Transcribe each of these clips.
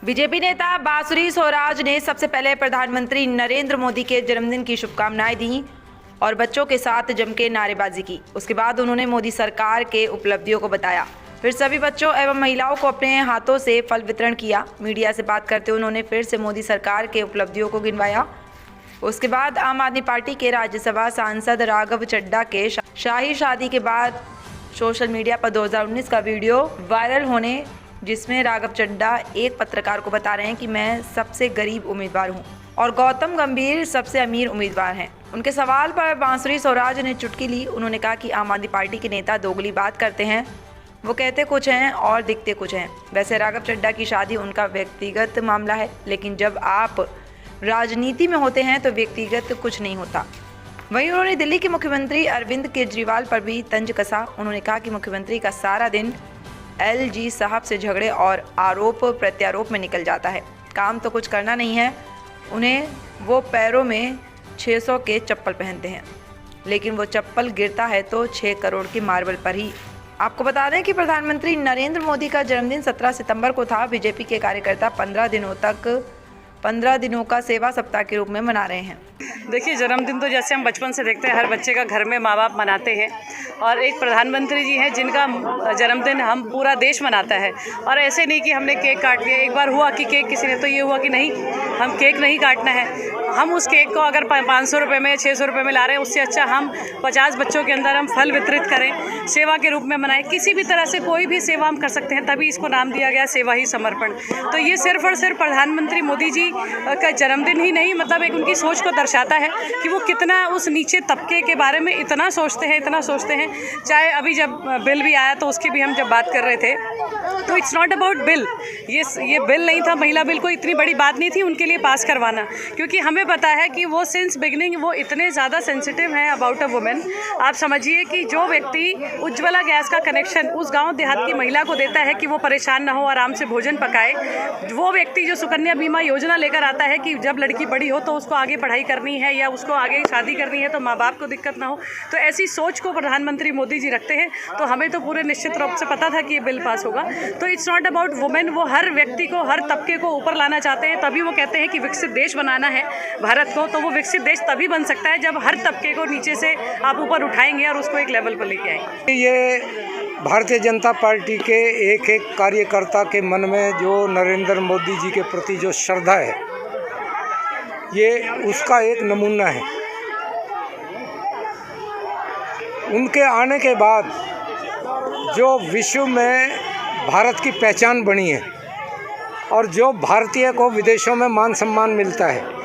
BJP नेता बांसुरी स्वराज ने सबसे पहले प्रधानमंत्री नरेंद्र मोदी के जन्मदिन की शुभकामनाएं दी और बच्चों के साथ जम के नारेबाजी की। उसके बाद उन्होंने मोदी सरकार के उपलब्धियों को बताया। फिर सभी बच्चों एवं महिलाओं को अपने हाथों से फल वितरण किया। मीडिया से बात करते हुए उन्होंने फिर से मोदी सरकार के उपलब्धियों को गिनवाया। उसके बाद आम आदमी पार्टी के राज्यसभा सांसद राघव चड्ढा के शाही शादी के बाद सोशल मीडिया पर 2019 का वीडियो वायरल होने, जिसमें राघव चड्ढा एक पत्रकार को बता रहे हैं कि मैं सबसे गरीब उम्मीदवार हूं और गौतम गंभीर सबसे अमीर उम्मीदवार हैं। उनके सवाल पर बांसुरी स्वराज ने चुटकी ली। उन्होंने कहा कि आम आदमी पार्टी के नेता दोगली बात करते हैं, वो कहते कुछ हैं और दिखते कुछ हैं। वैसे राघव चड्ढा की शादी उनका व्यक्तिगत मामला है, लेकिन जब आप राजनीति में होते हैं तो व्यक्तिगत कुछ नहीं होता। वहीं उन्होंने दिल्ली के मुख्यमंत्री अरविंद केजरीवाल पर भी तंज कसा। उन्होंने कहा कि मुख्यमंत्री का सारा दिन LG साहब से झगड़े और आरोप प्रत्यारोप में निकल जाता है। काम तो कुछ करना नहीं है उन्हें। वो पैरों में 600 के चप्पल पहनते हैं, लेकिन वो चप्पल गिरता है तो 6 करोड़ की मार्बल पर ही। आपको बता दें कि प्रधानमंत्री नरेंद्र मोदी का जन्मदिन 17 सितंबर को था। बीजेपी के कार्यकर्ता 15 दिनों का सेवा सप्ताह के रूप में मना रहे हैं। देखिए, जन्मदिन तो जैसे हम बचपन से देखते हैं, हर बच्चे का घर में माँ बाप मनाते हैं, और एक प्रधानमंत्री जी हैं जिनका जन्मदिन हम पूरा देश मनाता है। और ऐसे नहीं कि हमने केक काट लिया। एक बार हुआ कि केक किसी ने, तो ये हुआ कि नहीं, हम केक नहीं काटना है। हम उस केक को अगर 500 रुपये में 600 रुपये में ला रहे हैं, उससे अच्छा हम 50 बच्चों के अंदर हम फल वितरित करें, सेवा के रूप में मनाएं। किसी भी तरह से कोई भी सेवा हम कर सकते हैं, तभी इसको नाम दिया गया सेवा ही समर्पण। तो ये सिर्फ और सिर्फ प्रधानमंत्री मोदी जी का जन्मदिन ही नहीं, मतलब एक उनकी सोच को दर्शाता है कि वो कितना उस नीचे तबके के बारे में इतना सोचते हैं। चाहे अभी जब बिल भी आया तो उसकी भी हम जब बात कर रहे थे, तो इट्स नॉट अबाउट बिल। ये बिल नहीं था, महिला बिल कोई इतनी बड़ी बात नहीं थी उनके लिए पास करवाना, क्योंकि हमें पता है कि वो सिंस बिगनिंग वो इतने ज़्यादा सेंसिटिव हैं अबाउट अ वुमेन। आप समझिए कि जो व्यक्ति उज्ज्वला गैस का कनेक्शन उस गांव देहात की महिला को देता है कि वो परेशान ना हो, आराम से भोजन पकाए, वो व्यक्ति जो सुकन्या बीमा योजना लेकर आता है कि जब लड़की बड़ी हो तो उसको आगे पढ़ाई करनी है या उसको आगे शादी करनी है तो माँ बाप को दिक्कत ना हो, तो ऐसी सोच को प्रधानमंत्री मोदी जी रखते हैं। तो हमें तो पूरे निश्चित रूप से पता था कि ये बिल पास होगा। तो इट्स नॉट अबाउट वुमेन, वो हर व्यक्ति को, हर तबके को ऊपर लाना चाहते हैं। तभी वो कहते हैं कि विकसित देश बनाना है भारत को। तो वो विकसित देश तभी बन सकता है जब हर तबके को नीचे से आप ऊपर उठाएंगे और उसको एक लेवल पर लेके आएंगे। ये भारतीय जनता पार्टी के एक एक कार्यकर्ता के मन में जो नरेंद्र मोदी जी के प्रति जो श्रद्धा है, ये उसका एक नमूना है। उनके आने के बाद जो विश्व में भारत की पहचान बनी है और जो भारतीय को विदेशों में मान सम्मान मिलता है,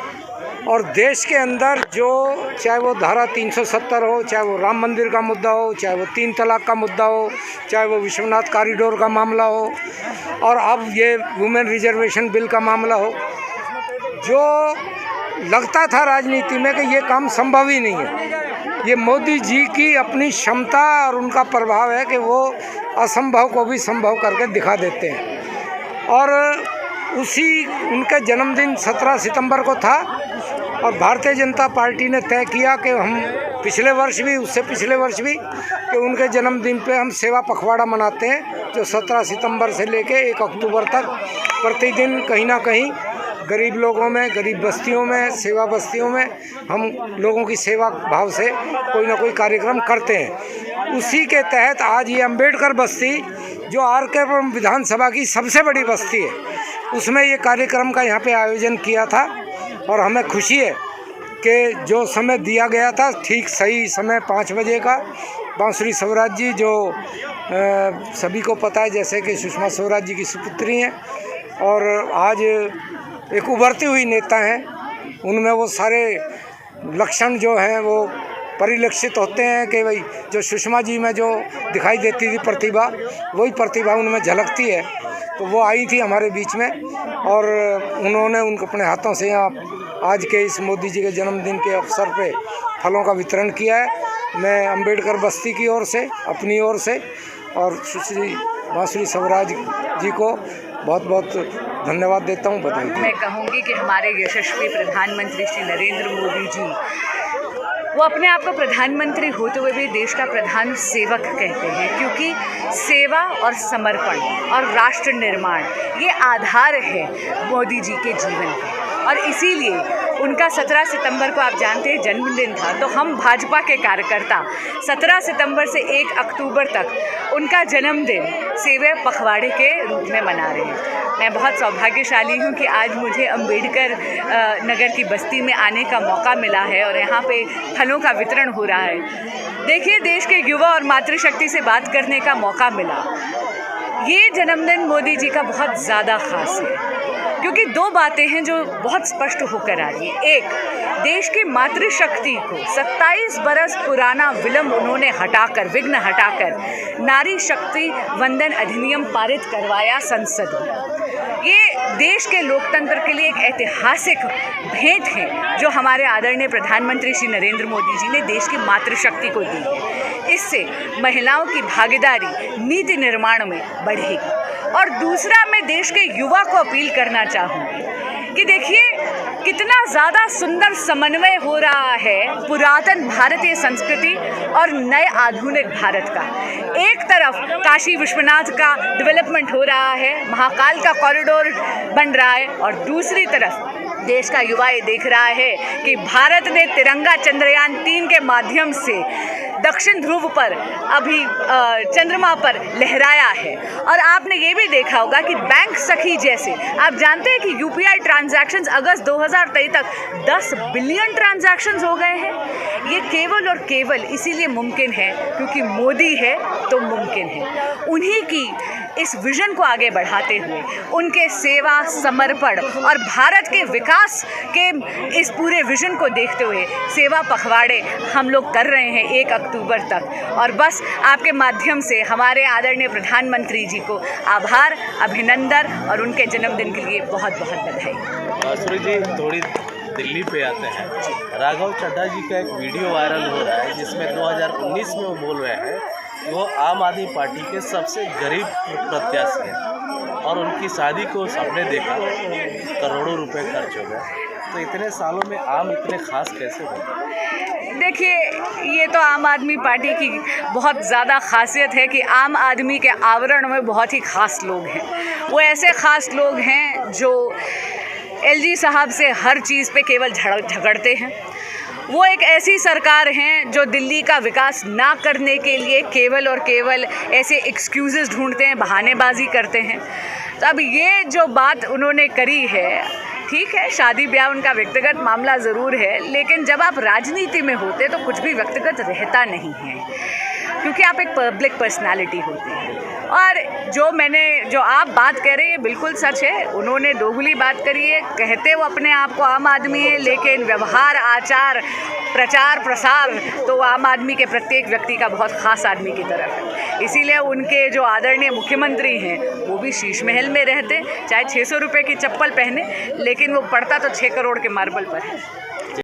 और देश के अंदर जो, चाहे वो धारा 370 हो, चाहे वो राम मंदिर का मुद्दा हो, चाहे वो 3 तलाक का मुद्दा हो, चाहे वो विश्वनाथ कॉरिडोर का मामला हो, और अब ये वुमेन रिजर्वेशन बिल का मामला हो, जो लगता था राजनीति में कि ये काम संभव ही नहीं है, ये मोदी जी की अपनी क्षमता और उनका प्रभाव है कि वो असंभव को भी संभव करके दिखा देते हैं। और उसी उनका जन्मदिन 17 सितंबर को था, और भारतीय जनता पार्टी ने तय किया कि हम पिछले वर्ष भी, उससे पिछले वर्ष भी, कि उनके जन्मदिन पे हम सेवा पखवाड़ा मनाते हैं, जो 17 सितंबर से लेके 1 अक्टूबर तक प्रतिदिन कहीं ना कहीं गरीब लोगों में, गरीब बस्तियों में, सेवा बस्तियों में हम लोगों की सेवा भाव से कोई ना कोई कार्यक्रम करते हैं। उसी के तहत आज ये अम्बेडकर बस्ती, जो RK विधानसभा की सबसे बड़ी बस्ती है, उसमें ये कार्यक्रम का यहाँ पे आयोजन किया था। और हमें खुशी है कि जो समय दिया गया था, ठीक सही समय 5 बजे का, बांसुरी स्वराज जी, जो सभी को पता है जैसे कि सुषमा स्वराज जी की सुपुत्री हैं और आज एक उभरती हुई नेता हैं, उनमें वो सारे लक्षण जो हैं वो परिलक्षित होते हैं कि भाई जो सुषमा जी में जो दिखाई देती थी प्रतिभा, वही प्रतिभा उनमें झलकती है। तो वो आई थी हमारे बीच में और उन्होंने उनको अपने हाथों से यहाँ आज के इस मोदी जी के जन्मदिन के अवसर पे फलों का वितरण किया है। मैं अम्बेडकर बस्ती की ओर से, अपनी ओर से, और सुश्री बांसुरी स्वराज जी को बहुत बहुत धन्यवाद देता हूँ, बधाई। मैं कहूँगी कि हमारे यशस्वी प्रधानमंत्री श्री नरेंद्र मोदी जी वो अपने आप को प्रधानमंत्री होते हुए भी देश का प्रधान सेवक कहते हैं, क्योंकि सेवा और समर्पण और राष्ट्र निर्माण ये आधार है मोदी जी के जीवन का। और इसीलिए उनका 17 सितंबर को आप जानते हैं जन्मदिन था, तो हम भाजपा के कार्यकर्ता 17 सितंबर से 1 अक्टूबर तक उनका जन्मदिन सेवा पखवाड़े के रूप में मना रहे हैं। मैं बहुत सौभाग्यशाली हूँ कि आज मुझे अंबेडकर नगर की बस्ती में आने का मौका मिला है और यहाँ पे फलों का वितरण हो रहा है। देखिए, देश के युवा और मातृशक्ति से बात करने का मौका मिला। ये जन्मदिन मोदी जी का बहुत ज़्यादा खास है, क्योंकि दो बातें हैं जो बहुत स्पष्ट होकर आ रही है। एक, देश की मातृशक्ति को 27 बरस पुराना विलंब उन्होंने हटाकर, विघ्न हटाकर नारी शक्ति वंदन अधिनियम पारित करवाया संसद में। ये देश के लोकतंत्र के लिए एक ऐतिहासिक भेंट है जो हमारे आदरणीय प्रधानमंत्री श्री नरेंद्र मोदी जी ने देश की मातृशक्ति को दी है। इससे महिलाओं की भागीदारी नीति निर्माण में बढ़ेगी। और दूसरा, मैं देश के युवा को अपील करना चाहूँगी कि देखिए कितना ज़्यादा सुंदर समन्वय हो रहा है पुरातन भारतीय संस्कृति और नए आधुनिक भारत का। एक तरफ काशी विश्वनाथ का डेवलपमेंट हो रहा है, महाकाल का कॉरिडोर बन रहा है, और दूसरी तरफ देश का युवा ये देख रहा है कि भारत ने तिरंगा चंद्रयान 3 के माध्यम से दक्षिण ध्रुव पर अभी चंद्रमा पर लहराया है। और आपने ये भी देखा होगा कि बैंक सखी जैसे, आप जानते हैं कि यूपीआई ट्रांजैक्शंस अगस्त 2023 तक 10 बिलियन ट्रांजैक्शंस हो गए हैं। ये केवल और केवल इसीलिए मुमकिन है क्योंकि मोदी है तो मुमकिन है। उन्हीं की इस विजन को आगे बढ़ाते हुए, उनके सेवा, समर्पण और भारत के विकास के इस पूरे विजन को देखते हुए सेवा पखवाड़े हम लोग कर रहे हैं 1 अक्टूबर तक। और बस आपके माध्यम से हमारे आदरणीय प्रधानमंत्री जी को आभार, अभिनंदन और उनके जन्मदिन के लिए बहुत बहुत बधाई। सुरेश जी, थोड़ी दिल्ली पे आते हैं। राघव चड्ढा जी का एक वीडियो वायरल हो रहा है जिसमें 2019 में वो बोल रहे हैं कि वो आम आदमी पार्टी के सबसे गरीब प्रत्याशी हैं और उनकी शादी को सबने देखा, करोड़ों रुपए खर्च हो गए। तो इतने सालों में आम इतने खास कैसे हुए? देखिए, ये तो आम आदमी पार्टी की बहुत ज़्यादा खासियत है कि आम आदमी के आवरण में बहुत ही ख़ास लोग हैं। वो ऐसे ख़ास लोग हैं जो एलजी साहब से हर चीज़ पे केवल झगड़ते हैं। वो एक ऐसी सरकार हैं जो दिल्ली का विकास ना करने के लिए केवल और केवल ऐसे एक्सक्यूज़ेस ढूंढते हैं, बहानेबाजी करते हैं। तो अब ये जो बात उन्होंने करी है, ठीक है, शादी ब्याह उनका व्यक्तिगत मामला ज़रूर है, लेकिन जब आप राजनीति में होते तो कुछ भी व्यक्तिगत रहता नहीं है, क्योंकि आप एक पब्लिक पर्सनालिटी होते हैं। और जो आप बात कह रहे हैं बिल्कुल सच है। उन्होंने दोगली बात करी है। कहते वो अपने आप को आम आदमी है, लेकिन व्यवहार, आचार, प्रचार, प्रसार तो आम आदमी के प्रत्येक व्यक्ति का बहुत ख़ास आदमी की तरफ है। इसीलिए उनके जो आदरणीय मुख्यमंत्री हैं वो भी शीश महल में रहते, चाहे 600 रुपये की चप्पल पहने, लेकिन वो पड़ता तो 6 करोड़ के मार्बल पर है।